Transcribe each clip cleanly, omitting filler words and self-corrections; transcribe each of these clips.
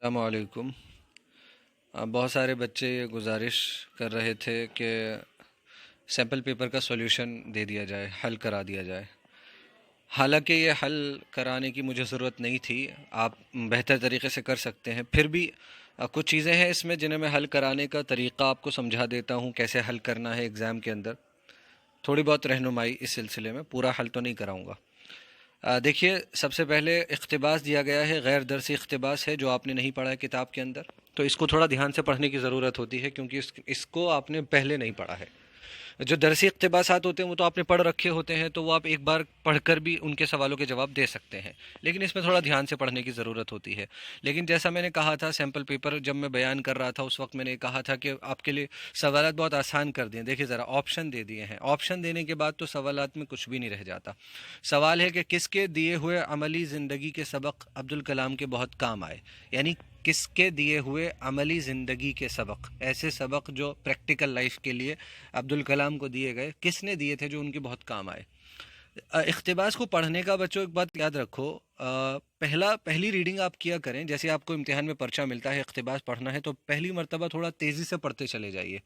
السلام علیکم۔ بہت سارے بچے یہ گزارش کر رہے تھے کہ سیمپل پیپر کا سولوشن دے دیا جائے، حل کرا دیا جائے۔ حالانکہ یہ حل کرانے کی مجھے ضرورت نہیں تھی، آپ بہتر طریقے سے کر سکتے ہیں۔ پھر بھی کچھ چیزیں ہیں اس میں جنہیں میں حل کرانے کا طریقہ آپ کو سمجھا دیتا ہوں، کیسے حل کرنا ہے ایگزام کے اندر۔ تھوڑی بہت رہنمائی اس سلسلے میں، پورا حل تو نہیں کراؤں گا۔ دیکھیے، سب سے پہلے اقتباس دیا گیا ہے، غیر درسی اقتباس ہے جو آپ نے نہیں پڑھا ہے کتاب کے اندر، تو اس کو تھوڑا دھیان سے پڑھنے کی ضرورت ہوتی ہے، کیونکہ اس کو آپ نے پہلے نہیں پڑھا ہے۔ جو درسی اقتباسات ہوتے ہیں وہ تو آپ نے پڑھ رکھے ہوتے ہیں، تو وہ آپ ایک بار پڑھ کر بھی ان کے سوالوں کے جواب دے سکتے ہیں، لیکن اس میں تھوڑا دھیان سے پڑھنے کی ضرورت ہوتی ہے۔ لیکن جیسا میں نے کہا تھا، سیمپل پیپر جب میں بیان کر رہا تھا اس وقت میں نے کہا تھا کہ آپ کے لیے سوالات بہت آسان کر دیے۔ دیکھیے ذرا، آپشن دے دیے ہیں، آپشن دینے کے بعد تو سوالات میں کچھ بھی نہیں رہ جاتا۔ سوال ہے کہ کس کے دیے ہوئے عملی زندگی کے سبق عبدالکلام کے بہت کام آئے، یعنی کس کے دیے ہوئے عملی زندگی کے سبق، ایسے سبق جو پریکٹیکل لائف کے لیے عبدالکلام کو دیے گئے، کس نے دیے تھے جو ان کے بہت کام آئے۔ اقتباس کو پڑھنے کا بچوں ایک بات یاد رکھو، پہلی ریڈنگ آپ کیا کریں، جیسے آپ کو امتحان میں پرچہ ملتا ہے، اقتباس پڑھنا ہے تو پہلی مرتبہ تھوڑا تیزی سے پڑھتے چلے جائیے،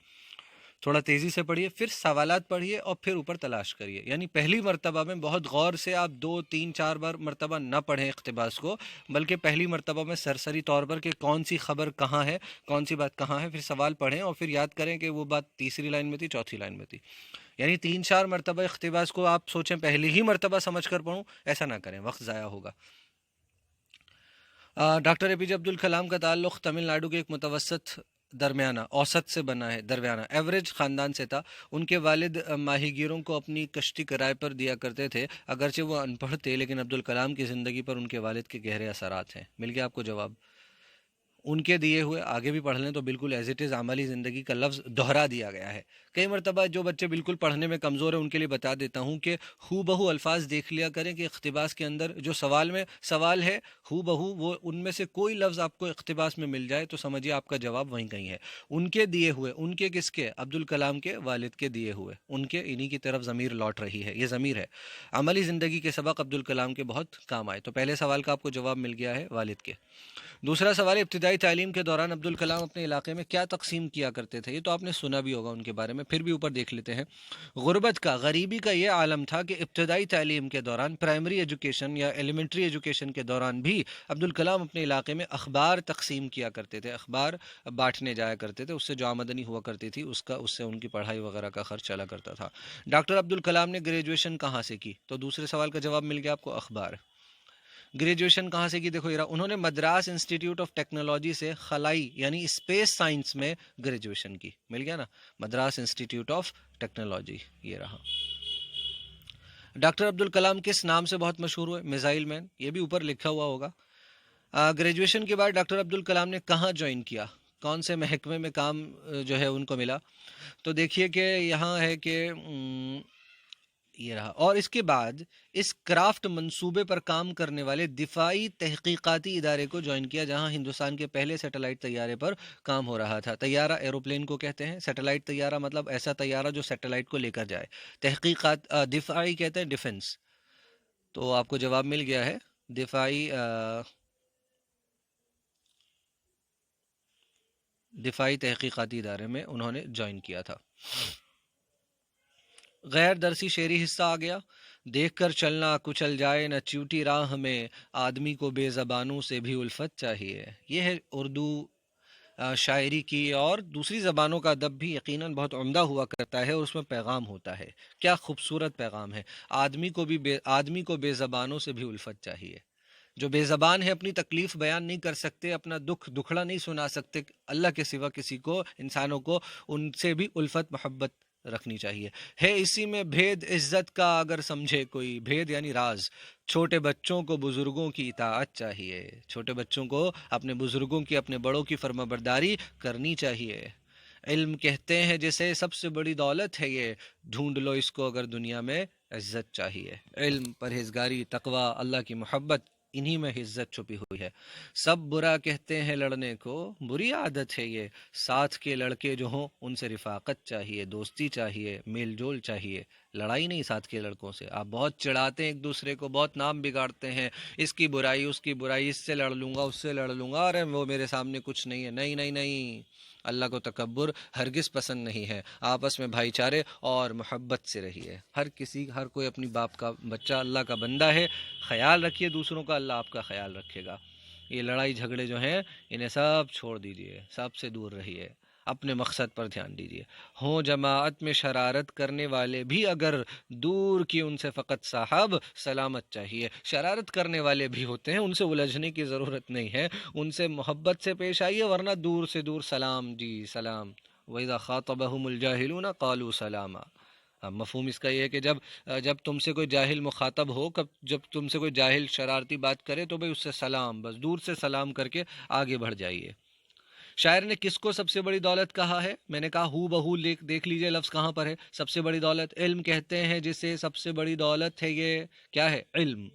تھوڑا تیزی سے پڑھیے، پھر سوالات پڑھیے اور پھر اوپر تلاش کریے۔ یعنی پہلی مرتبہ میں بہت غور سے آپ 2 3 4 بار مرتبہ نہ پڑھیں اقتباس کو، بلکہ پہلی مرتبہ میں سرسری طور پر کہ کون سی خبر کہاں ہے، کون سی بات کہاں ہے، پھر سوال پڑھیں اور پھر یاد کریں کہ وہ بات تیسری لائن میں تھی، چوتھی لائن میں تھی۔ یعنی 3 4 مرتبہ اقتباس کو آپ سوچیں پہلی ہی مرتبہ سمجھ کر پڑھوں، ایسا نہ کریں، وقت ضائع ہوگا۔ ڈاکٹر اے پی جے عبدالکلام کا تعلق تمل ناڈو کے ایک متوسط درمیانہ اوسط سے بنا ہے، درمیانہ ایوریج خاندان سے تھا۔ ان کے والد ماہی گیروں کو اپنی کشتی کرائے پر دیا کرتے تھے، اگرچہ وہ ان پڑھ تھے، لیکن عبدالکلام کی زندگی پر ان کے والد کے گہرے اثرات ہیں۔ مل گیا آپ کو جواب۔ ان کے دیے ہوئے، آگے بھی پڑھ لیں تو بالکل ایز اٹ از عملی زندگی کا لفظ دہرا دیا گیا ہے۔ کئی مرتبہ جو بچے بالکل پڑھنے میں کمزور ہیں ان کے لیے بتا دیتا ہوں کہ ہو بہو الفاظ دیکھ لیا کریں کہ اقتباس کے اندر جو سوال میں سوال ہے، ہو بہو وہ ان میں سے کوئی لفظ آپ کو اقتباس میں مل جائے تو سمجھیے آپ کا جواب وہیں کہیں ہے۔ ان کے دیے ہوئے، ان کے کس کے؟ عبدالکلام کے والد کے دیے ہوئے، ان کے انہی کی طرف ضمیر لوٹ رہی ہے، یہ ضمیر ہے۔ عملی زندگی کے سبق عبدالکلام کے بہت کام آئے، تو پہلے سوال کا آپ کو جواب مل گیا ہے، والد کے۔ دوسرا سوال، ابتدائی تعلیم کے دوران عبدالکلام اپنے علاقے میں کیا تقسیم کیا کرتے تھے؟ یہ تو آپ نے سنا بھی ہوگا ان کے بارے میں، پھر بھی اوپر دیکھ لیتے ہیں۔ غربت کا، غریبی کا یہ عالم تھا کہ ابتدائی تعلیم کے دوران، پرائمری ایجوکیشن یا ایلیمنٹری ایجوکیشن کے دوران بھی عبدالکلام اپنے علاقے میں اخبار تقسیم کیا کرتے تھے، اخبار بانٹنے جایا کرتے تھے، اس سے جو آمدنی ہوا کرتی تھی اس سے ان کی پڑھائی وغیرہ کا خرچ چلا کرتا تھا۔ ڈاکٹر عبدالکلام نے گریجویشن کہاں سے کی؟ تو دوسرے سوال کا جواب مل گیا آپ کو، اخبار۔ گریجویشن کہاں سے کی؟ دیکھو یہ رہا، انہوں نے مدراس انسٹیٹیوٹ آف ٹیکنالوجی سے خلائی یعنی اسپیس سائنس میں گریجویشن کی۔ مل گیا نا، مدراس انسٹیٹیوٹ آف ٹیکنالوجی، یہ رہا۔ ڈاکٹر عبدالکلام کس نام سے بہت مشہور ہوئے؟ میزائل مین، یہ بھی اوپر لکھا ہوا ہوگا۔ گریجویشن کے بعد ڈاکٹر عبدالکلام نے کہاں جوائن کیا، کون سے محکمے میں کام جو ہے ان کو ملا؟ تو دیکھیے کہ یہاں ہے کہ یہ رہا، اور اس کے بعد اس کرافٹ منصوبے پر کام کرنے والے دفاعی تحقیقاتی ادارے کو جوائن کیا، جہاں ہندوستان کے پہلے سیٹلائٹ طیارے پر کام ہو رہا تھا۔ طیارہ ایروپلین کو کہتے ہیں، سیٹلائٹ طیارہ مطلب ایسا طیارہ جو سیٹلائٹ کو لے کر جائے۔ تحقیقات دفاعی کہتے ہیں ڈیفنس، تو آپ کو جواب مل گیا ہے، دفاعی تحقیقاتی ادارے میں انہوں نے جوائن کیا تھا۔ غیر درسی شعری حصہ آ گیا۔ دیکھ کر چلنا کچل جائے نہ چوٹی راہ میں، آدمی کو بے زبانوں سے بھی الفت چاہیے۔ یہ ہے اردو شاعری کی، اور دوسری زبانوں کا ادب بھی یقیناً بہت عمدہ ہوا کرتا ہے اور اس میں پیغام ہوتا ہے۔ کیا خوبصورت پیغام ہے، آدمی کو بے زبانوں سے بھی الفت چاہیے۔ جو بے زبان ہے، اپنی تکلیف بیان نہیں کر سکتے، اپنا دکھڑا نہیں سنا سکتے اللہ کے سوا کسی کو، انسانوں کو، ان سے بھی الفت محبت رکھنی چاہیے۔ ہے اسی میں بھید عزت کا اگر سمجھے کوئی، بھید یعنی راز۔ چھوٹے بچوں کو بزرگوں کی اطاعت چاہیے، چھوٹے بچوں کو اپنے بزرگوں کی، اپنے بڑوں کی فرما برداری کرنی چاہیے۔ علم کہتے ہیں جسے سب سے بڑی دولت ہے یہ، ڈھونڈ لو اس کو اگر دنیا میں عزت چاہیے۔ علم، پرہیزگاری، تقوی، اللہ کی محبت، انہی میں عزت چھپی ہوئی ہے۔ سب برا کہتے ہیں لڑنے کو، بری عادت ہے یہ، ساتھ کے لڑکے جو ہوں ان سے رفاقت چاہیے، دوستی چاہیے، میل جول چاہیے، لڑائی نہیں ساتھ کے لڑکوں سے. آپ بہت چڑھاتے ہیں ایک دوسرے کو، بہت نام بگاڑتے ہیں، اس کی برائی اس کی برائی، اس سے لڑ لوں گا اس سے لڑ لوں گا، ارے وہ میرے سامنے کچھ نہیں ہے. نہیں نہیں نہیں، اللہ کو تکبر ہرگز پسند نہیں ہے. آپس میں بھائی چارے اور محبت سے رہیے. ہر کوئی اپنی باپ کا بچہ اللہ کا بندہ ہے. خیال رکھیے دوسروں کا، اللہ آپ کا خیال رکھے گا. یہ لڑائی جھگڑے جو ہیں انہیں سب چھوڑ دیجیے، سب سے دور رہیے، اپنے مقصد پر دھیان دیجیے. ہوں جماعت میں شرارت کرنے والے بھی اگر دور کی ان سے فقط صاحب سلامت چاہیے. شرارت کرنے والے بھی ہوتے ہیں، ان سے الجھنے کی ضرورت نہیں ہے، ان سے محبت سے پیش آئیے، ورنہ دور سے دور سلام جی سلام. وَإِذَا خَاطَبَهُمُ الْجَاهِلُونَ قَالُوا سَلَامًا. اب مفہوم اس کا یہ ہے کہ جب تم سے کوئی جاہل مخاطب ہو، جب تم سے کوئی جاہل شرارتی بات کرے تو بھئی اس سے سلام، بس دور سے سلام کر کے آگے بڑھ جائیے. شاعر نے کس کو سب سے بڑی دولت کہا ہے؟ میں نے کہا ہو بہو دیکھ لیجئے لفظ کہاں پر ہے. سب سے بڑی دولت علم کہتے ہیں جسے، سب سے بڑی دولت ہے یہ کیا ہے؟ علم.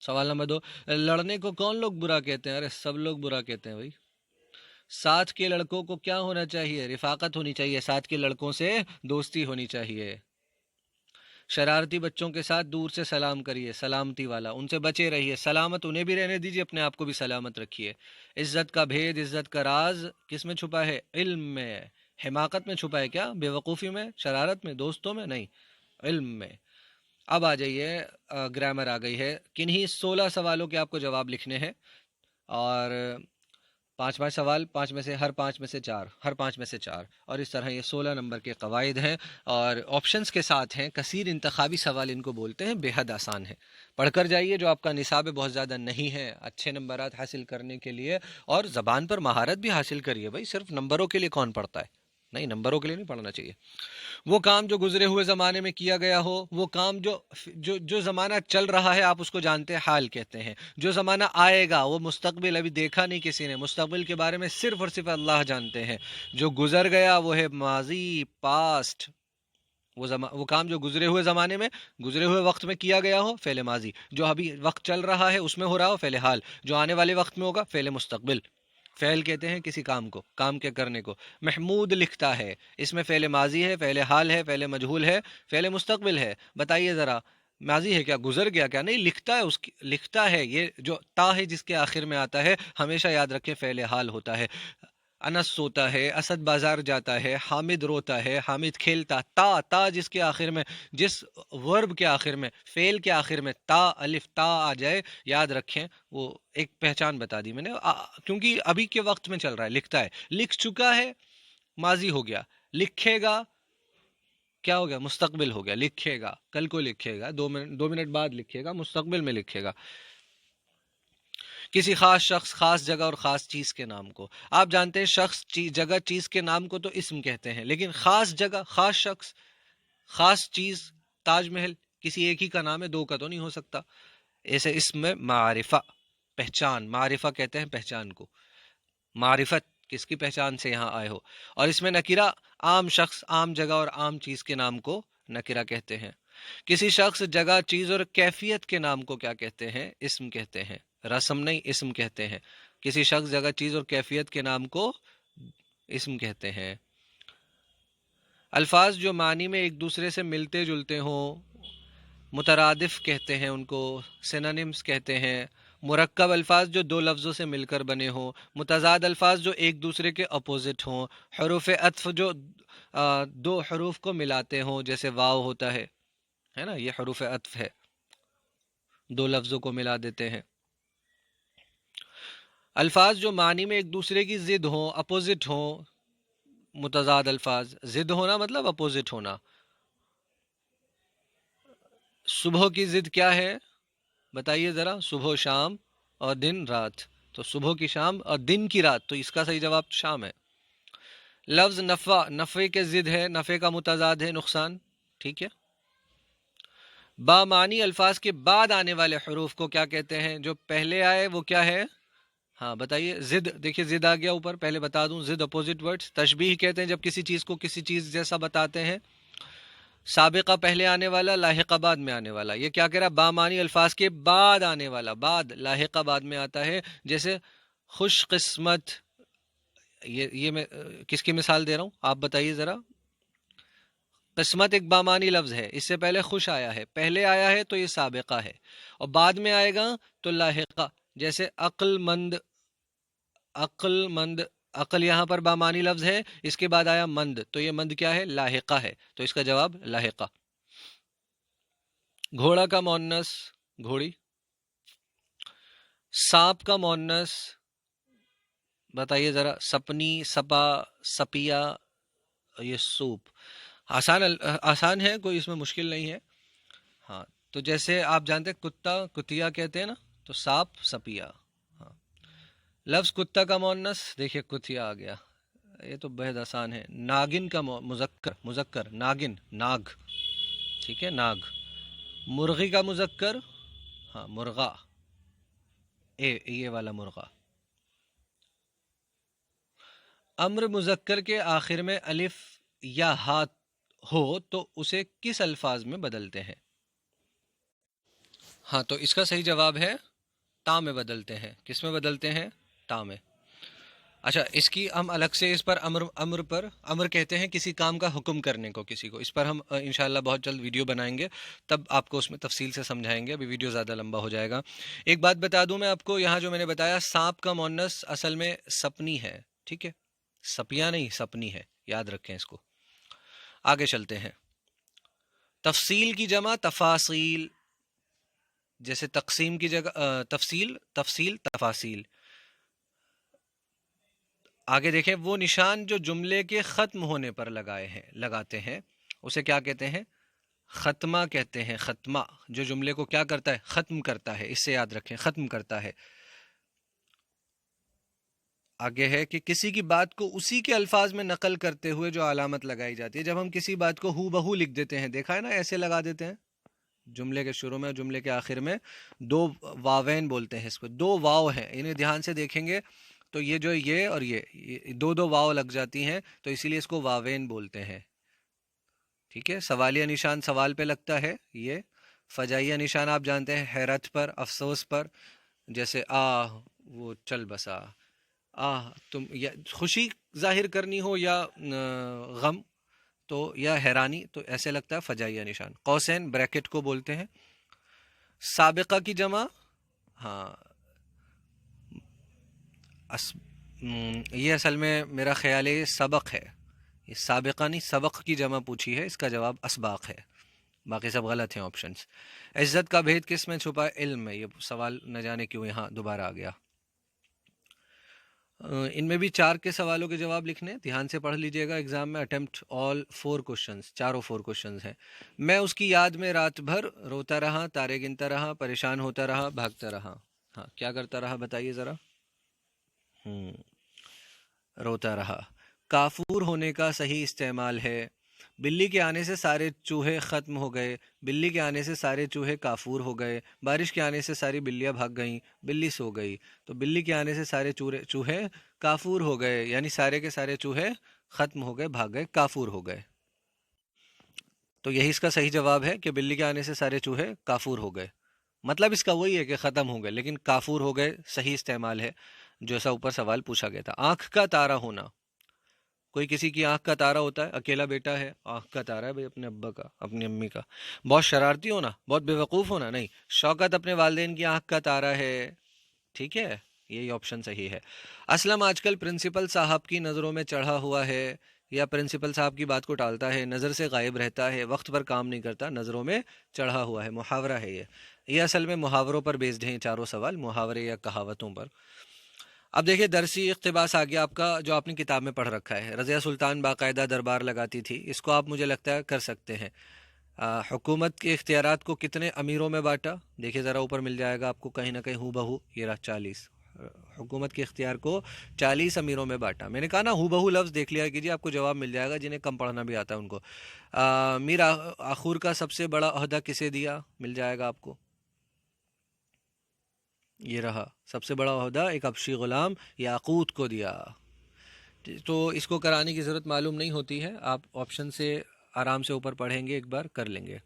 سوال نمبر 2، لڑنے کو کون لوگ برا کہتے ہیں؟ ارے سب لوگ برا کہتے ہیں بھائی. ساتھ کے لڑکوں کو کیا ہونا چاہیے؟ رفاقت ہونی چاہیے، ساتھ کے لڑکوں سے دوستی ہونی چاہیے. شرارتی بچوں کے ساتھ دور سے سلام کریے، سلامتی والا، ان سے بچے رہیے. سلامت انہیں بھی رہنے دیجیے، اپنے آپ کو بھی سلامت رکھیے. عزت کا بھید، عزت کا راز کس میں چھپا ہے؟ علم میں. حماقت میں چھپا ہے کیا؟ بے وقوفی میں، شرارت میں، دوستوں میں؟ نہیں، علم میں. اب آ جائیے، گرامر آ گئی ہے. کنہی 16 سوالوں کے آپ کو جواب لکھنے ہیں، اور 5 سوال، 5 میں سے ہر 5 میں سے 4، ہر 5 میں سے 4، اور اس طرح یہ 16 نمبر کے قواعد ہیں، اور آپشنز کے ساتھ ہیں. کثیر انتخابی سوال ان کو بولتے ہیں، بے حد آسان ہے. پڑھ کر جائیے، جو آپ کا نصاب بہت زیادہ نہیں ہے، اچھے نمبرات حاصل کرنے کے لیے. اور زبان پر مہارت بھی حاصل کریے بھائی، صرف نمبروں کے لیے کون پڑھتا ہے؟ نہیں، نمبروں کے لیے نہیں پڑھنا چاہیے. وہ کام جو گزرے ہوئے زمانے میں کیا گیا ہو، وہ کام جو زمانہ چل رہا ہے آپ اس کو جانتے ہیں، حال کہتے ہیں. جو زمانہ آئے گا وہ مستقبل، ابھی دیکھا نہیں کسی نے، مستقبل کے بارے میں صرف اور صرف اللہ جانتے ہیں. جو گزر گیا وہ ہے ماضی، پاسٹ. وہ کام جو گزرے ہوئے زمانے میں، گزرے ہوئے وقت میں کیا گیا ہو، فعل ماضی. جو ابھی وقت چل رہا ہے اس میں ہو رہا ہو، فعل حال. جو آنے والے وقت میں ہوگا، فعل مستقبل. فعل کہتے ہیں کسی کام کو، کام کے کرنے کو. محمود لکھتا ہے، اس میں فعل ماضی ہے، فعل حال ہے، فعل مجہول ہے، فعل مستقبل ہے. بتائیے ذرا، ماضی ہے کیا؟ گزر گیا کیا؟ نہیں، لکھتا ہے، لکھتا ہے. یہ جو تا ہے جس کے آخر میں آتا ہے، ہمیشہ یاد رکھیں فعل حال ہوتا ہے. انس سوتا ہے، اسد بازار جاتا ہے، حامد روتا ہے، حامد کھیلتا. تا جس کے آخر میں، جس ورب کے آخر میں، فعل کے آخر میں تا، الف تا آ جائے، یاد رکھیں. وہ ایک پہچان بتا دی میں نے، کیونکہ ابھی کے وقت میں چل رہا ہے. لکھتا ہے، لکھ چکا ہے، ماضی ہو گیا. لکھے گا، کیا ہو گیا؟ مستقبل ہو گیا. لکھے گا، کل کو لکھے گا، 2 منٹ بعد لکھے گا، مستقبل میں لکھے گا. کسی خاص شخص، خاص جگہ اور خاص چیز کے نام کو. آپ جانتے ہیں شخص، جگہ، چیز کے نام کو تو اسم کہتے ہیں، لیکن خاص جگہ، خاص شخص، خاص چیز، تاج محل کسی ایک ہی کا نام ہے، 2 کا تو نہیں ہو سکتا. ایسے اسم میں معرفہ، پہچان. معرفہ کہتے ہیں پہچان کو. معرفت کس کی پہچان سے یہاں آئے ہو. اور اس میں نکرہ، عام شخص، عام جگہ اور عام چیز کے نام کو نکرہ کہتے ہیں. کسی شخص، جگہ، چیز اور کیفیت کے نام کو کیا کہتے ہیں؟ اسم کہتے ہیں. رسم نہیں، اسم کہتے ہیں. کسی شخص، جگہ، چیز اور کیفیت کے نام کو اسم کہتے ہیں. الفاظ جو معنی میں ایک دوسرے سے ملتے جلتے ہوں، مترادف کہتے ہیں ان کو، سینونیمز کہتے ہیں. مرکب الفاظ جو 2 لفظوں سے مل کر بنے ہوں. متضاد الفاظ جو ایک دوسرے کے اپوزٹ ہوں. حروف عطف جو 2 حروف کو ملاتے ہوں، جیسے واو ہوتا ہے نا، یہ حروف عطف ہے، 2 لفظوں کو ملا دیتے ہیں. الفاظ جو معنی میں ایک دوسرے کی ضد ہوں، اپوزٹ ہوں. متضاد الفاظ، ضد ہونا مطلب اپوزٹ ہونا. صبح کی ضد کیا ہے؟ بتائیے ذرا. صبح شام اور دن رات، تو صبح کی شام اور دن کی رات، تو اس کا صحیح جواب شام ہے. لفظ نفع، نفع کے ضد ہے، نفع کا متضاد ہے نقصان. ٹھیک ہے. با معنی الفاظ کے بعد آنے والے حروف کو کیا کہتے ہیں؟ جو پہلے آئے وہ کیا ہے؟ ہاں بتائیے. ضد، دیکھیے ضد آ گیا اوپر، پہلے بتا دوں، ضد اپوزٹ ورڈز. تشبیہ کہتے ہیں جب کسی چیز کو کسی چیز جیسا بتاتے ہیں. سابقہ پہلے آنے والا، لاحقہ بعد میں آنے والا. یہ کیا کہہ رہا؟ بامانی الفاظ کے بعد آنے والا، بعد، لاحقہ بعد میں آتا ہے. جیسے خوش قسمت، یہ میں کس کی مثال دے رہا ہوں، آپ بتائیے ذرا. قسمت ایک بامانی لفظ ہے، اس سے پہلے خوش آیا ہے، پہلے آیا ہے تو یہ سابقہ ہے، اور بعد میں آئے گا تو لاحقہ. جیسے عقل مند، عقل مند، عقل یہاں پر بامانی لفظ ہے، اس کے بعد آیا مند، تو یہ مند کیا ہے؟ لاحقہ ہے، تو اس کا جواب لاحقہ. گھوڑا کا مؤنث گھوڑی. سانپ کا مؤنث بتائیے ذرا. سپنی، سپا، سپیا، یہ سوپ. آسان ہے، کوئی اس میں مشکل نہیں ہے. ہاں، تو جیسے آپ جانتے ہیں کتا کتیا کہتے ہیں نا، تو سانپ سپیا. ہاں، لفظ کتا کا مؤنث دیکھیے کتیا آ گیا، یہ تو بہت آسان ہے. ناگن کا مذکر، مذکر ناگن، ناگ. ٹھیک ہے، ناگ. مرغی کا مذکر، ہاں مرغا، یہ والا مرغا. امر مذکر کے آخر میں الف یا ہا ہو تو اسے کس الفاظ میں بدلتے ہیں؟ ہاں، تو اس کا صحیح جواب ہے تا میں بدلتے ہیں. کس میں بدلتے ہیں؟ تا میں. اچھا، اس کی ہم الگ سے اس پر امر کہتے ہیں کسی کام کا حکم کرنے کو کسی کو. اس پر ہم انشاءاللہ بہت جلد ویڈیو بنائیں گے، تب آپ کو اس میں تفصیل سے سمجھائیں گے. ابھی ویڈیو زیادہ لمبا ہو جائے گا. ایک بات بتا دوں میں آپ کو، یہاں جو میں نے بتایا سانپ کا مؤنث اصل میں سپنی ہے. ٹھیک ہے، سپیا نہیں سپنی ہے، یاد رکھیں اس کو. آگے چلتے ہیں. تفصیل کی جمع تفاصیل. جیسے تقسیم کی جگہ تفصیل، تفصیل تفاصیل. آگے دیکھیں، وہ نشان جو جملے کے ختم ہونے پر لگاتے ہیں اسے کیا کہتے ہیں؟ ختمہ کہتے ہیں. ختمہ جو جملے کو کیا کرتا ہے؟ ختم کرتا ہے. اس سے یاد رکھیں، ختم کرتا ہے. آگے ہے کہ کسی کی بات کو اسی کے الفاظ میں نقل کرتے ہوئے جو علامت لگائی جاتی ہے. جب ہم کسی بات کو ہو بہو لکھ دیتے ہیں، دیکھا ہے نا، ایسے لگا دیتے ہیں جملے کے شروع میں اور جملے کے آخر میں. دو واوین بولتے ہیں اس کو، دو واو ہیں، انہیں دھیان سے دیکھیں گے تو یہ جو یہ اور یہ دو واو لگ جاتی ہیں، تو اسی لیے اس کو واوین بولتے ہیں. ٹھیک ہے. سوالیہ نشان سوال پہ لگتا ہے یہ. فجائیہ نشان آپ جانتے ہیں، حیرت پر، افسوس پر. جیسے وہ چل بسا، تم یا خوشی ظاہر کرنی ہو یا غم، تو یا حیرانی، تو ایسے لگتا ہے فجائیہ نشان. قوسین بریکٹ کو بولتے ہیں. سابقہ کی جمع، ہاں یہ اصل میں میرا خیال ہے یہ سبق ہے. یہ سابقہ نہیں، سبق کی جمع پوچھی ہے، اس کا جواب اسباق ہے. باقی سب غلط ہیں آپشنز. عزت کا بھید کس میں چھپا ہے؟ علم میں. یہ سوال نہ جانے کیوں یہاں دوبارہ آ گیا. ان میں بھی 4 کے سوالوں کے جواب لکھنے، دھیان سے پڑھ لیجئے گا. ایگزام میں اٹیمپٹ آل 4 کوشچنز، چاروں 4 کوشچنز ہیں. میں اس کی یاد میں رات بھر روتا رہا، تارے گنتا رہا، پریشان ہوتا رہا، بھاگتا رہا. ہاں، کیا کرتا رہا بتائیے ذرا. روتا رہا. کافور ہونے کا صحیح استعمال ہے. بلی کے آنے سے سارے چوہے ختم ہو گئے، بلی کے آنے سے سارے چوہے کافور ہو گئے. بارش کے آنے سے ساری بلیاں بھاگ گئیں، بلی سو گئی. تو بلی کے آنے سے سارے چوہے کافور ہو گئے، یعنی سارے کے سارے چوہے ختم ہو گئے، بھاگ گئے، کافور ہو گئے. تو یہی اس کا صحیح جواب ہے کہ بلی کے آنے سے سارے چوہے کافور ہو گئے. مطلب اس کا وہی ہے کہ ختم ہو گئے، لیکن کافور ہو گئے صحیح استعمال ہے، جیسا اوپر سوال پوچھا گیا تھا. آنکھ کا تارا ہونا. کوئی کسی کی آنکھ کا تارا ہوتا ہے، اکیلا بیٹا ہے، آنکھ کا تارا ہے بھائی اپنے ابا کا، اپنی امی کا. بہت شرارتی ہونا، بہت بے وقوف ہونا، نہیں. شوکت اپنے والدین کی آنکھ کا تارا ہے. ٹھیک ہے، یہی آپشن صحیح ہے. اسلم آج کل پرنسپل صاحب کی نظروں میں چڑھا ہوا ہے، یا پرنسپل صاحب کی بات کو ٹالتا ہے، نظر سے غائب رہتا ہے، وقت پر کام نہیں کرتا، نظروں میں چڑھا ہوا ہے. محاورہ ہے یہ اصل میں محاوروں پر بیسڈ ہیں چاروں سوال، محاورے یا کہاوتوں پر. اب دیکھیے درسی اقتباس آ گیا آپ کا، جو آپ نے کتاب میں پڑھ رکھا ہے. رضیہ سلطان باقاعدہ دربار لگاتی تھی. اس کو آپ مجھے لگتا ہے کر سکتے ہیں. حکومت کے اختیارات کو کتنے امیروں میں بانٹا؟ دیکھیے ذرا اوپر مل جائے گا آپ کو کہیں نہ کہیں ہو بہو، یہ رہا 40. حکومت کے اختیار کو 40 امیروں میں بانٹا. میں نے کہا نا ہو بہو لفظ دیکھ لیا کیجیے، آپ کو جواب مل جائے گا. جنہیں کم پڑھنا بھی آتا ہے ان کو. میر آخور کا سب سے بڑا عہدہ کسے دیا؟ مل جائے گا آپ کو. یہ رہا سب سے بڑا عہدہ ایک حبشی غلام یاقوت کو دیا. تو اس کو کرانے کی ضرورت معلوم نہیں ہوتی ہے، آپ آپشن سے آرام سے اوپر پڑھیں گے، ایک بار کر لیں گے.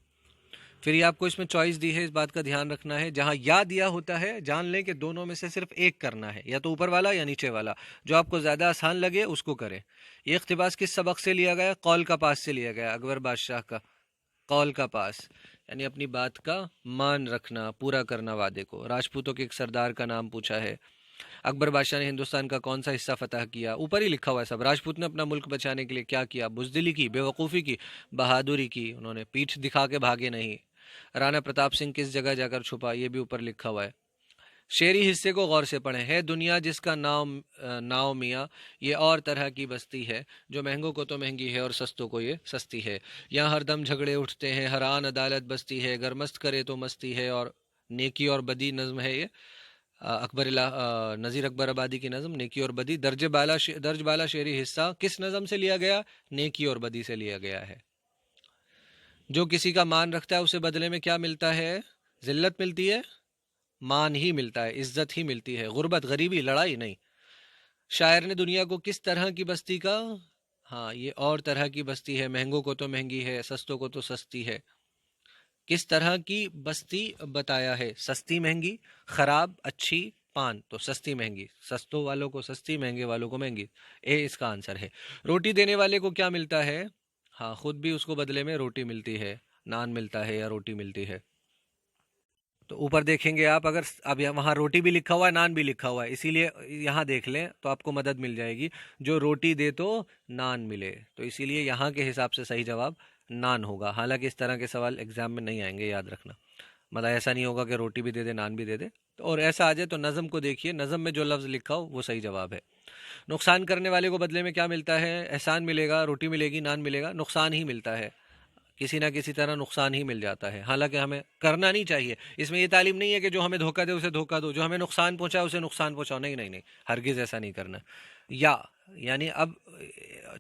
پھر یہ آپ کو اس میں چوائس دی ہے، اس بات کا دھیان رکھنا ہے، جہاں یا دیا ہوتا ہے جان لیں کہ دونوں میں سے صرف ایک کرنا ہے، یا تو اوپر والا یا نیچے والا، جو آپ کو زیادہ آسان لگے اس کو کریں۔ یہ اقتباس کس سبق سے لیا گیا؟ قول کا پاس سے لیا گیا، اکبر بادشاہ کا قول کا پاس، یعنی اپنی بات کا مان رکھنا، پورا کرنا وعدے کو۔ راجپوتوں کے ایک سردار کا نام پوچھا ہے، اکبر بادشاہ نے ہندوستان کا کون سا حصہ فتح کیا؟ اوپر ہی لکھا ہوا ہے سب۔ راجپوت نے اپنا ملک بچانے کے لیے کیا کیا؟ بزدلی کی، بے وقوفی کی، بہادری کی، انہوں نے پیٹھ دکھا کے بھاگے نہیں۔ رانا پرتاپ سنگھ کس جگہ جا کر چھپا؟ یہ بھی اوپر لکھا ہوا ہے۔ شعری حصے کو غور سے پڑھیں۔ ہے دنیا جس کا ناؤ میاں، یہ اور طرح کی بستی ہے، جو مہنگوں کو تو مہنگی ہے اور سستوں کو یہ سستی ہے۔ یہاں ہر دم جھگڑے اٹھتے ہیں، ہر آن عدالت بستی ہے، گر مست کرے تو مستی ہے، اور نیکی اور بدی نظم ہے یہ، نذیر اکبر آبادی کی نظم نیکی اور بدی۔ درج بالا شعری حصہ کس نظم سے لیا گیا؟ نیکی اور بدی سے لیا گیا ہے۔ جو کسی کا مان رکھتا ہے اسے بدلے میں کیا ملتا ہے؟ ذلت ملتی ہے؟ مان ہی ملتا ہے، عزت ہی ملتی ہے، غربت، غریبی، لڑائی نہیں۔ شاعر نے دنیا کو کس طرح کی بستی کا، ہاں یہ اور طرح کی بستی ہے، مہنگوں کو تو مہنگی ہے، سستوں کو تو سستی ہے۔ کس طرح کی بستی بتایا ہے؟ سستی مہنگی، خراب اچھی، پان، تو سستی مہنگی، سستوں والوں کو سستی، مہنگے والوں کو مہنگی، اے اس کا آنسر ہے۔ روٹی دینے والے کو کیا ملتا ہے؟ ہاں خود بھی اس کو بدلے میں روٹی ملتی ہے، نان ملتا ہے یا روٹی ملتی ہے۔ تو اوپر دیکھیں گے آپ، اگر اب وہاں روٹی بھی لکھا ہوا ہے، نان بھی لکھا ہوا ہے، اسی لیے یہاں دیکھ لیں تو آپ کو مدد مل جائے گی۔ جو روٹی دے تو نان ملے، تو اسی لیے یہاں کے حساب سے صحیح جواب نان ہوگا۔ حالانکہ اس طرح کے سوال ایگزام میں نہیں آئیں گے، یاد رکھنا، مطلب ایسا نہیں ہوگا کہ روٹی بھی دے دے نان بھی دے دے، اور ایسا آ جائے تو نظم کو دیکھیے، نظم میں جو لفظ لکھا ہو وہ صحیح جواب ہے۔ نقصان کرنے والے کو بدلے میں کیا ملتا ہے؟ احسان ملے گا، روٹی ملے گی، نان ملے گا، نقصان ہی ملتا ہے، کسی نہ کسی طرح نقصان ہی مل جاتا ہے، حالانکہ ہمیں کرنا نہیں چاہیے۔ اس میں یہ تعلیم نہیں ہے کہ جو ہمیں دھوکہ دے اسے دھوکہ دو، جو ہمیں نقصان پہنچا اسے نقصان پہنچاؤ، نہیں نہیں نہیں، ہرگز ایسا نہیں کرنا۔ یا یعنی اب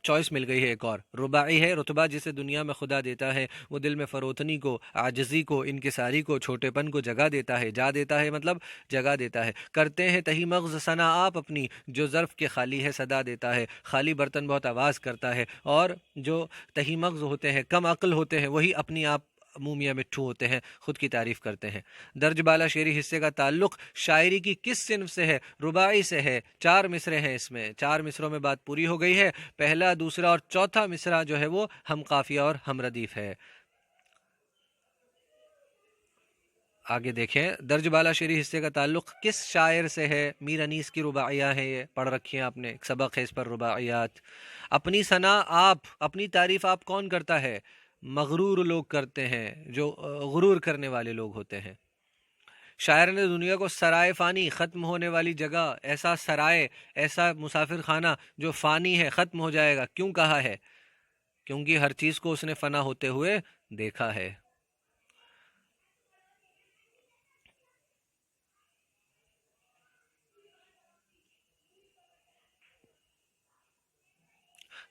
چوائس مل گئی ہے ایک اور، رباعی ہے، رتبہ جسے دنیا میں خدا دیتا ہے، وہ دل میں فروتنی کو، عاجزی کو، انکساری کو، چھوٹے پن کو جگہ دیتا ہے، جا دیتا ہے مطلب جگہ دیتا ہے۔ کرتے ہیں تہی مغز ثنا آپ اپنی، جو ظرف کے خالی ہے صدا دیتا ہے، خالی برتن بہت آواز کرتا ہے، اور جو تہی مغز ہوتے ہیں، کم عقل ہوتے ہیں، وہی اپنی آپ مومیا مٹھو ہوتے ہیں، خود کی تعریف کرتے ہیں۔ درج بالا شعری حصے کا تعلق شاعری کی کس صنف سے ہے؟ رباعی سے ہے۔ 4 مصرے ہیں اس میں، 4 مصروں میں بات پوری ہو گئی ہے۔ پہلا، دوسرا اور چوتھا مصرع جو ہے وہ ہم قافیہ اور ہم ردیف ہے۔ آگے دیکھیں، درج بالا شعری حصے کا تعلق کس شاعر سے ہے؟ میر انیس کی رباعیاں ہیں، یہ پڑھ رکھی ہیں آپ نے، ایک سبق ہے اس پر، رباعیات۔ اپنی ثنا آپ، اپنی تعریف آپ کون کرتا ہے؟ مغرور لوگ کرتے ہیں، جو غرور کرنے والے لوگ ہوتے ہیں۔ شاعر نے دنیا کو سرائے فانی، ختم ہونے والی جگہ، ایسا سرائے، ایسا مسافر خانہ جو فانی ہے، ختم ہو جائے گا، کیوں کہا ہے؟ کیونکہ ہر چیز کو اس نے فنا ہوتے ہوئے دیکھا ہے۔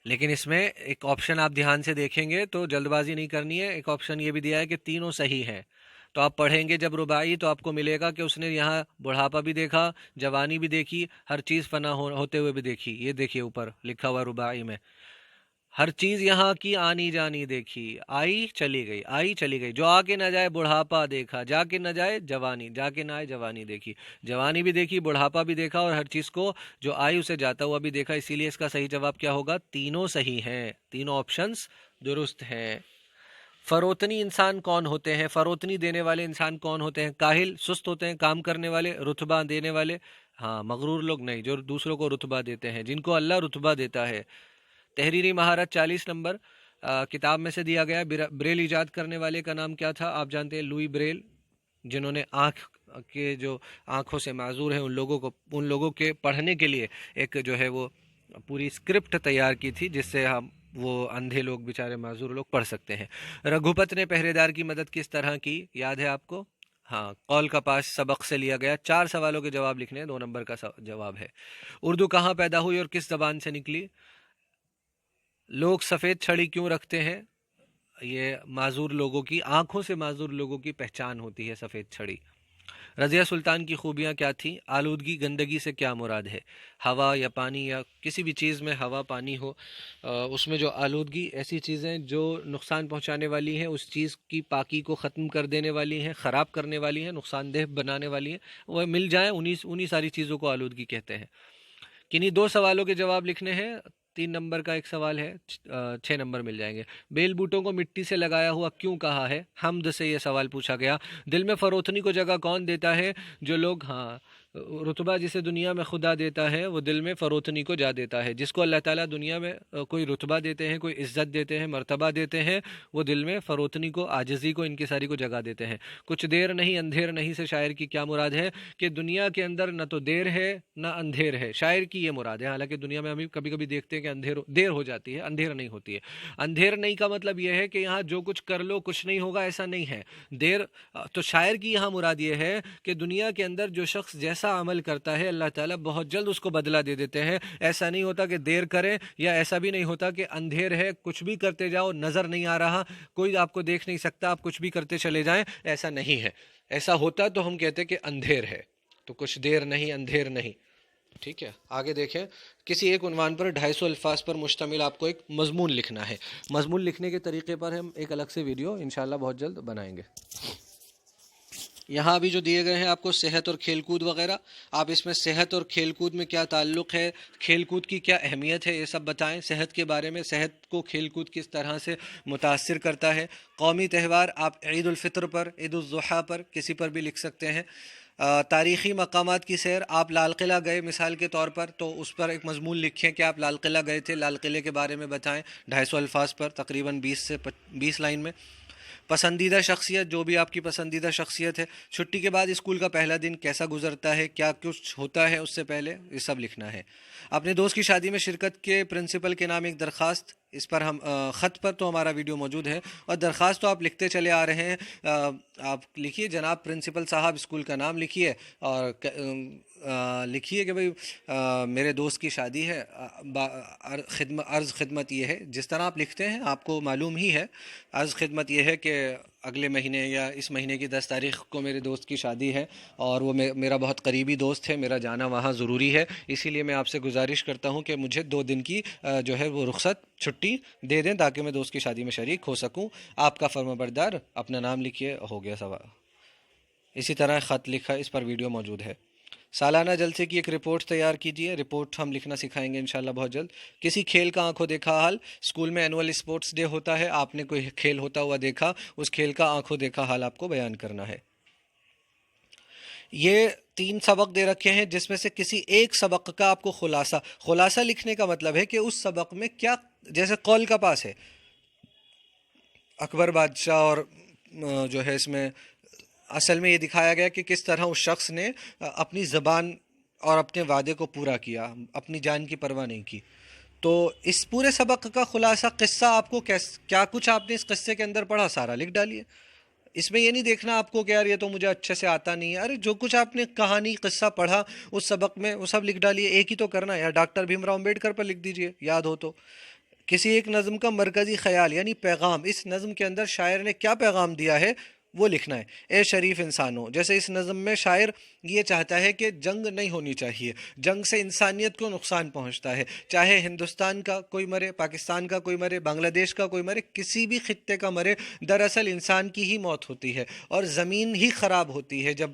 لیکن اس میں ایک آپشن آپ دھیان سے دیکھیں گے تو جلد بازی نہیں کرنی ہے، ایک آپشن یہ بھی دیا ہے کہ تینوں صحیح ہیں، تو آپ پڑھیں گے جب رباعی تو آپ کو ملے گا کہ اس نے یہاں بڑھاپا بھی دیکھا، جوانی بھی دیکھی، ہر چیز فنا ہوتے ہوئے بھی دیکھی۔ یہ دیکھیے اوپر لکھا ہوا رباعی میں، ہر چیز یہاں کی آنی جانی دیکھی، آئی چلی گئی، آئی چلی گئی، جو آ کے نہ جائے بڑھاپا دیکھا، جا کے نہ جائے جوانی، جا کے نہ آئے جوانی دیکھی، جوانی بھی دیکھی، بڑھاپا بھی دیکھا، اور ہر چیز کو جو آئی اسے جاتا ہوا بھی دیکھا۔ اسی لیے اس کا صحیح جواب کیا ہوگا؟ تینوں صحیح ہیں، تینوں آپشنز درست ہیں۔ فروتنی انسان کون ہوتے ہیں؟ فروتنی دینے والے انسان کون ہوتے ہیں؟ کاہل، سست ہوتے ہیں، کام کرنے والے، رتبہ دینے والے، ہاں مغرور لوگ نہیں، جو دوسروں کو رتبہ دیتے ہیں، جن کو اللہ رتبہ دیتا ہے۔ تحریری مہارت 40 نمبر کتاب میں سے دیا گیا۔ بریل ایجاد کرنے والے کا نام کیا تھا؟ آپ جانتے ہیں لوئی بریل، جنہوں نے آنکھ کے جو آنکھوں سے معذور ہیں ان لوگوں کے پڑھنے کے لیے ایک جو ہے وہ پوری اسکرپٹ تیار کی تھی، جس سے ہم وہ اندھے لوگ، بیچارے معذور لوگ پڑھ سکتے ہیں۔ رگھوپت نے پہرے دار کی مدد کس طرح کی؟ یاد ہے آپ کو؟ ہاں، قول کا پاس سبق سے لیا گیا۔ 4 سوالوں کے جواب لکھنے ہیں، 2 نمبر کا جواب ہے۔ اردو کہاں پیدا ہوئی اور کس زبان سے نکلی؟ لوگ سفید چھڑی کیوں رکھتے ہیں؟ یہ معذور لوگوں کی، آنکھوں سے معذور لوگوں کی پہچان ہوتی ہے سفید چھڑی۔ رضیہ سلطان کی خوبیاں کیا تھیں؟ آلودگی، گندگی سے کیا مراد ہے؟ ہوا یا پانی یا کسی بھی چیز میں ہوا پانی ہو، اس میں جو آلودگی، ایسی چیزیں جو نقصان پہنچانے والی ہیں، اس چیز کی پاکی کو ختم کر دینے والی ہیں، خراب کرنے والی ہیں، نقصان دہ بنانے والی ہیں، وہ مل جائیں، انہی ساری چیزوں کو آلودگی کہتے ہیں۔ کنہیں دو سوالوں کے جواب لکھنے ہیں، 3 نمبر کا ایک سوال ہے، 6 نمبر مل جائیں گے۔ بیل بوٹوں کو مٹی سے لگایا ہوا کیوں کہا ہے؟ حمد سے یہ سوال پوچھا گیا۔ دل میں فروتنی کو جگہ کون دیتا ہے؟ جو لوگ، ہاں، رتبہ جسے دنیا میں خدا دیتا ہے وہ دل میں فروتنی کو جا دیتا ہے۔ جس کو اللہ تعالیٰ دنیا میں کوئی رتبہ دیتے ہیں، کوئی عزت دیتے ہیں، مرتبہ دیتے ہیں، وہ دل میں فروتنی کو، عاجزی کو، انکساری کو جگہ دیتے ہیں۔ کچھ دیر نہیں اندھیر نہیں سے شاعر کی کیا مراد ہے؟ کہ دنیا کے اندر نہ تو دیر ہے نہ اندھیر ہے، شاعر کی یہ مراد ہے۔ حالانکہ دنیا میں ہم کبھی کبھی دیکھتے ہیں کہ دیر ہو جاتی ہے، اندھیر نہیں ہوتی ہے۔ اندھیر نہیں کا مطلب یہ ہے کہ یہاں جو کچھ کر لو کچھ نہیں ہوگا، ایسا نہیں ہے۔ دیر تو شاعر کی یہاں مراد یہ ہے کہ دنیا کے اندر جو شخص جیسا عمل کرتا ہے، اللہ تعالیٰ بہت جلد اس کو بدلہ دے دیتے ہیں۔ ایسا نہیں ہوتا کہ دیر کریں، یا ایسا بھی نہیں ہوتا کہ اندھیر ہے، کچھ بھی کرتے جاؤ، نظر نہیں آ رہا، کوئی آپ کو دیکھ نہیں سکتا، آپ کچھ بھی کرتے چلے جائیں، ایسا نہیں ہے۔ ایسا ہوتا تو ہم کہتے کہ اندھیر ہے، تو کچھ دیر نہیں اندھیر نہیں۔ ٹھیک ہے، آگے دیکھیں۔ کسی ایک عنوان پر 250 الفاظ پر مشتمل آپ کو ایک مضمون لکھنا ہے۔ مضمون لکھنے کے طریقے پر ہم ایک الگ سے ویڈیو انشاءاللہ بہت جلد بنائیں گے۔ یہاں ابھی جو دیے گئے ہیں آپ کو صحت اور کھیل کود وغیرہ، آپ اس میں صحت اور کھیل کود میں کیا تعلق ہے، کھیل کود کی کیا اہمیت ہے، یہ سب بتائیں۔ صحت کے بارے میں، صحت کو کھیل کود کس طرح سے متاثر کرتا ہے۔ قومی تہوار، آپ عید الفطر پر، عید الاضحیٰ پر، کسی پر بھی لکھ سکتے ہیں۔ تاریخی مقامات کی سیر، آپ لال قلعہ گئے مثال کے طور پر، تو اس پر ایک مضمون لکھیں کہ آپ لال قلعہ گئے تھے، لال قلعے کے بارے میں بتائیں 250 الفاظ پر، تقریباً 20 لائن میں۔ پسندیدہ شخصیت، جو بھی آپ کی پسندیدہ شخصیت ہے۔ چھٹی کے بعد اسکول کا پہلا دن کیسا گزرتا ہے، کیا کچھ ہوتا ہے اس سے پہلے، یہ سب لکھنا ہے۔ اپنے دوست کی شادی میں شرکت کے پرنسپل کے نام ایک درخواست، اس پر ہم خط پر تو ہمارا ویڈیو موجود ہے، اور درخواست تو آپ لکھتے چلے آ رہے ہیں۔ آپ لکھیے جناب پرنسپل صاحب، اسکول کا نام لکھیے، اور لکھیے کہ بھئی میرے دوست کی شادی ہے، عرض خدمت یہ ہے، جس طرح آپ لکھتے ہیں آپ کو معلوم ہی ہے۔ عرض خدمت یہ ہے کہ اگلے مہینے یا اس مہینے کی 10 تاریخ کو میرے دوست کی شادی ہے، اور وہ میرا بہت قریبی دوست ہے، میرا جانا وہاں ضروری ہے، اسی لیے میں آپ سے گزارش کرتا ہوں کہ مجھے 2 دن کی جو ہے وہ رخصت، چھٹی دے دیں تاکہ میں دوست کی شادی میں شریک ہو سکوں۔ آپ کا فرمانبردار، اپنا نام لکھیے، ہو گیا سوال۔ اسی طرح خط لکھا، اس پر ویڈیو موجود ہے۔ سالانہ جلسے کی ایک رپورٹ تیار کیجیے، رپورٹ ہم لکھنا سکھائیں گے انشاءاللہ بہت جلد۔ کسی کھیل کا آنکھوں دیکھا حال، اسکول میں اینول اسپورٹس ڈے ہوتا ہے، آپ نے کوئی کھیل ہوتا ہوا دیکھا، اس کھیل کا آنکھوں دیکھا حال آپ کو بیان کرنا ہے۔ یہ 3 سبق دے رکھے ہیں، جس میں سے کسی ایک سبق کا آپ کو خلاصہ لکھنے کا مطلب ہے کہ اس سبق میں کیا، جیسے قول کا پاس ہے، اکبر بادشاہ، اور جو ہے اس میں اصل میں یہ دکھایا گیا کہ کس طرح اس شخص نے اپنی زبان اور اپنے وعدے کو پورا کیا، اپنی جان کی پرواہ نہیں کی۔ تو اس پورے سبق کا خلاصہ، قصہ آپ کو کیا کچھ آپ نے اس قصے کے اندر پڑھا، سارا لکھ ڈالیے۔ اس میں یہ نہیں دیکھنا آپ کو کہ یار یہ تو مجھے اچھے سے آتا نہیں ہے، ارے جو کچھ آپ نے کہانی قصہ پڑھا اس سبق میں، وہ سب لکھ ڈالیے۔ ایک ہی تو کرنا ہے، یا ڈاکٹر بھیم راؤ امبیڈکر پر لکھ دیجئے یاد ہو تو۔ کسی ایک نظم کا مرکزی خیال یعنی پیغام، اس نظم کے اندر شاعر نے کیا پیغام دیا ہے وہ لکھنا ہے۔ اے شریف انسانوں، جیسے اس نظم میں شاعر یہ چاہتا ہے کہ جنگ نہیں ہونی چاہیے، جنگ سے انسانیت کو نقصان پہنچتا ہے، چاہے ہندوستان کا کوئی مرے، پاکستان کا کوئی مرے، بنگلہ دیش کا کوئی مرے، کسی بھی خطے کا مرے، دراصل انسان کی ہی موت ہوتی ہے، اور زمین ہی خراب ہوتی ہے جب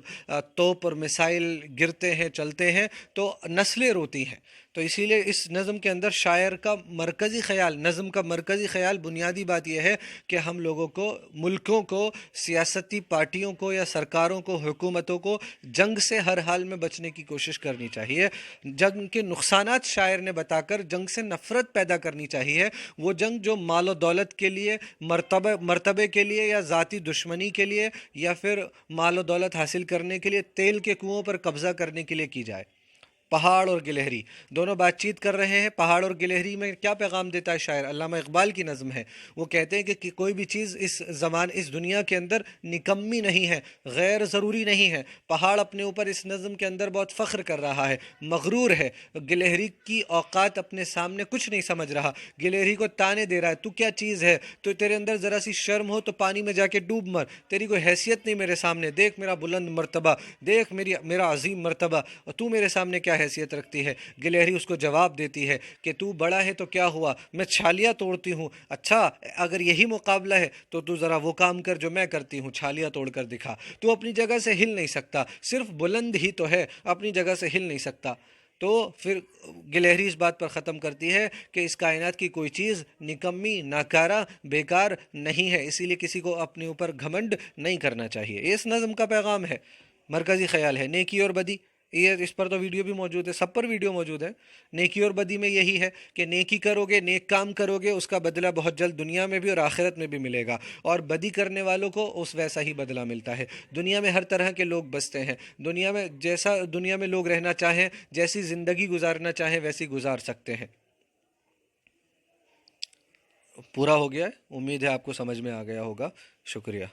توپ اور میسائل گرتے ہیں، چلتے ہیں تو نسلیں روتی ہیں۔ تو اسی لیے اس نظم کے اندر شاعر کا مرکزی خیال، نظم کا مرکزی خیال، بنیادی بات یہ ہے کہ ہم لوگوں کو، ملکوں کو، سیاسی پارٹیوں کو یا سرکاروں کو، حکومتوں کو جنگ سے ہر حال میں بچنے کی کوشش کرنی چاہیے۔ جنگ کے نقصانات شاعر نے بتا کر جنگ سے نفرت پیدا کرنی چاہیے۔ وہ جنگ جو مال و دولت کے لیے، مرتبے کے لیے، یا ذاتی دشمنی کے لیے، یا پھر مال و دولت حاصل کرنے کے لیے، تیل کے کنوؤں پر قبضہ کرنے کے لیے کی جائے، پہاڑ اور گلہری دونوں بات چیت کر رہے ہیں. پہاڑ اور گلہری میں کیا پیغام دیتا ہے شاعر؟ علامہ اقبال کی نظم ہے. وہ کہتے ہیں کہ کوئی بھی چیز اس دنیا کے اندر نکمی نہیں ہے، غیر ضروری نہیں ہے. پہاڑ اپنے اوپر اس نظم کے اندر بہت فخر کر رہا ہے، مغرور ہے. گلہری کی اوقات اپنے سامنے کچھ نہیں سمجھ رہا، گلہری کو تانے دے رہا ہے، تو کیا چیز ہے؟ تو تیرے اندر ذرا سی شرم ہو تو پانی میں جا کے ڈوب مر، تیری کوئی حیثیت نہیں میرے سامنے. دیکھ میرا بلند مرتبہ، دیکھ میرا عظیم مرتبہ، اور تو میرے سامنے کیا حیثیت رکھتی ہے؟ گلہری اس کو جواب دیتی ہے کہ تو بڑا ہے تو کیا ہوا، میں چھالیاں توڑتی ہوں. اچھا اگر یہی مقابلہ ہے تو ذرا وہ کام کر جو میں کرتی ہوں، چھالیاں توڑ کر دکھا. تو اپنی جگہ سے ہل نہیں سکتا، صرف بلند ہی تو ہے، اپنی جگہ سے ہل نہیں سکتا. تو پھر گلہری اس بات پر ختم کرتی ہے کہ اس کائنات کی کوئی چیز نکمی، ناکارہ، بیکار نہیں ہے، اسی لیے کسی کو اپنے اوپر گھمنڈ نہیں کرنا چاہیے. اس نظم کا پیغام ہے. مرکزی خیال ہے نیکی اور بدی. یہ اس پر تو ویڈیو بھی موجود ہے، سب پر ویڈیو موجود ہے. نیکی اور بدی میں یہی ہے کہ نیکی کرو گے، نیک کام کرو گے، اس کا بدلہ بہت جلد دنیا میں بھی اور آخرت میں بھی ملے گا. اور بدی کرنے والوں کو اس ویسا ہی بدلہ ملتا ہے. دنیا میں ہر طرح کے لوگ بستے ہیں. دنیا میں جیسا دنیا میں لوگ رہنا چاہیں، جیسی زندگی گزارنا چاہیں ویسی گزار سکتے ہیں. پورا ہو گیا ہے، امید ہے آپ کو سمجھ میں آ گیا ہوگا. شکریہ.